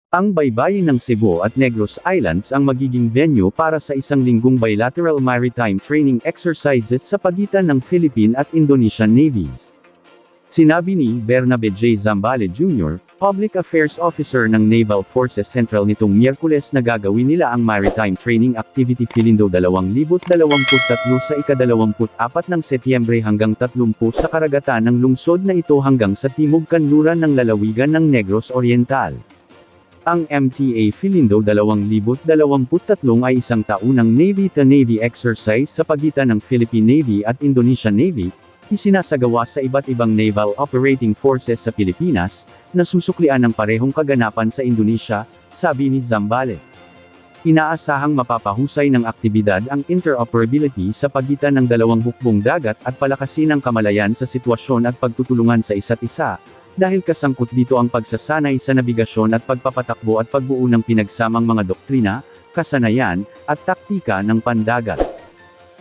Ang baybayin ng Cebu at Negros Islands ang magiging venue para sa isang linggong bilateral maritime training exercises sa pagitan ng Philippine at Indonesian navies. Sinabi ni Bernabe J. Zambale Jr., Public Affairs Officer ng Naval Forces Central nitong Miyerkules na gagawin nila ang Maritime Training Activity Philindo 2023 sa ika-24 ng Setyembre hanggang 30 sa karagatan ng lungsod na ito hanggang sa timog kanluran ng lalawigan ng Negros Oriental. Ang MTA Philindo 2023 ay isang taunang Navy-to-Navy exercise sa pagitan ng Philippine Navy at Indonesian Navy, isinasagawa sa iba't ibang naval operating forces sa Pilipinas, na susuklian ng parehong kaganapan sa Indonesia, sabi ni Zambale. Inaasahang mapapahusay ng aktibidad ang interoperability sa pagitan ng dalawang hukbong dagat at palakasin ang kamalayan sa sitwasyon at pagtutulungan sa isa't isa, dahil kasangkot dito ang pagsasanay sa nabigasyon at pagpapatakbo at pagbuo ng pinagsamang mga doktrina, kasanayan, at taktika ng pandagat.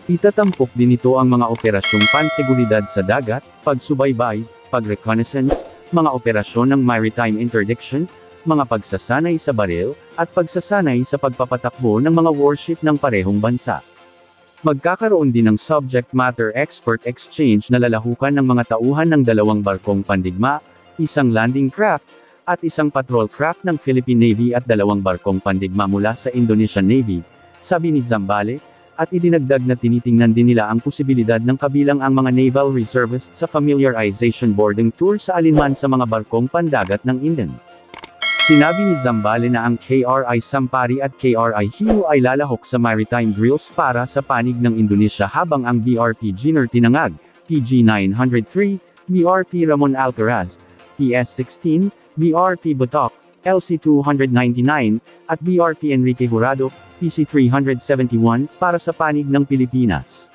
Itatampok din ito ang mga operasyong panseguridad sa dagat, pagsubaybay, pagreconnaissance, mga operasyon ng maritime interdiction, mga pagsasanay sa baril, at pagsasanay sa pagpapatakbo ng mga warship ng parehong bansa. Magkakaroon din ng subject matter expert exchange na lalahukan ng mga tauhan ng dalawang barkong pandigma, isang landing craft, at isang patrol craft ng Philippine Navy at dalawang barkong pandigma mula sa Indonesian Navy, sabi ni Zambale, at idinagdag na tinitingnan din nila ang posibilidad ng kabilang ang mga naval reservists sa familiarization boarding tour sa alinman sa mga barkong pandagat ng Indian. Sinabi ni Zambale na ang KRI Sampari at KRI Hiu ay lalahok sa maritime drills para sa panig ng Indonesia habang ang BRP Giner Tinangag, PG-903, BRP Ramon Alcaraz, PS-16, BRP Batok, LC-299, at BRP Enrique Jurado, PC-371, para sa panig ng Pilipinas.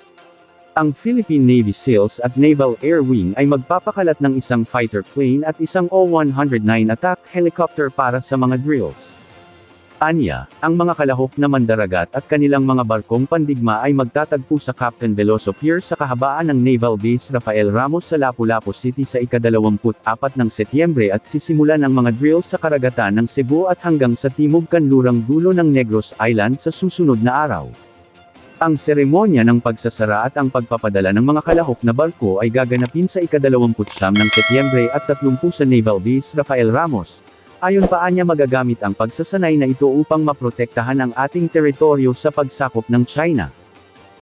Ang Philippine Navy SEALs at Naval Air Wing ay magpapakalat ng isang fighter plane at isang O-109 attack helicopter para sa mga drills. Anya, ang mga kalahok na mandaragat at kanilang mga barkong pandigma ay magtatagpo sa Captain Veloso Pier sa kahabaan ng Naval Base Rafael Ramos sa Lapu-Lapu City sa ika-24 ng Setyembre at sisimulan ang mga drills sa karagatan ng Cebu at hanggang sa timog kanlurang dulo ng Negros Island sa susunod na araw. Ang seremonya ng pagsasara at ang pagpapadala ng mga kalahok na barko ay gaganapin sa ika-29 ng Setyembre at 30 sa Naval Base Rafael Ramos. Ayon pa niya magagamit ang pagsasanay na ito upang maprotektahan ang ating teritoryo sa pagsakop ng China.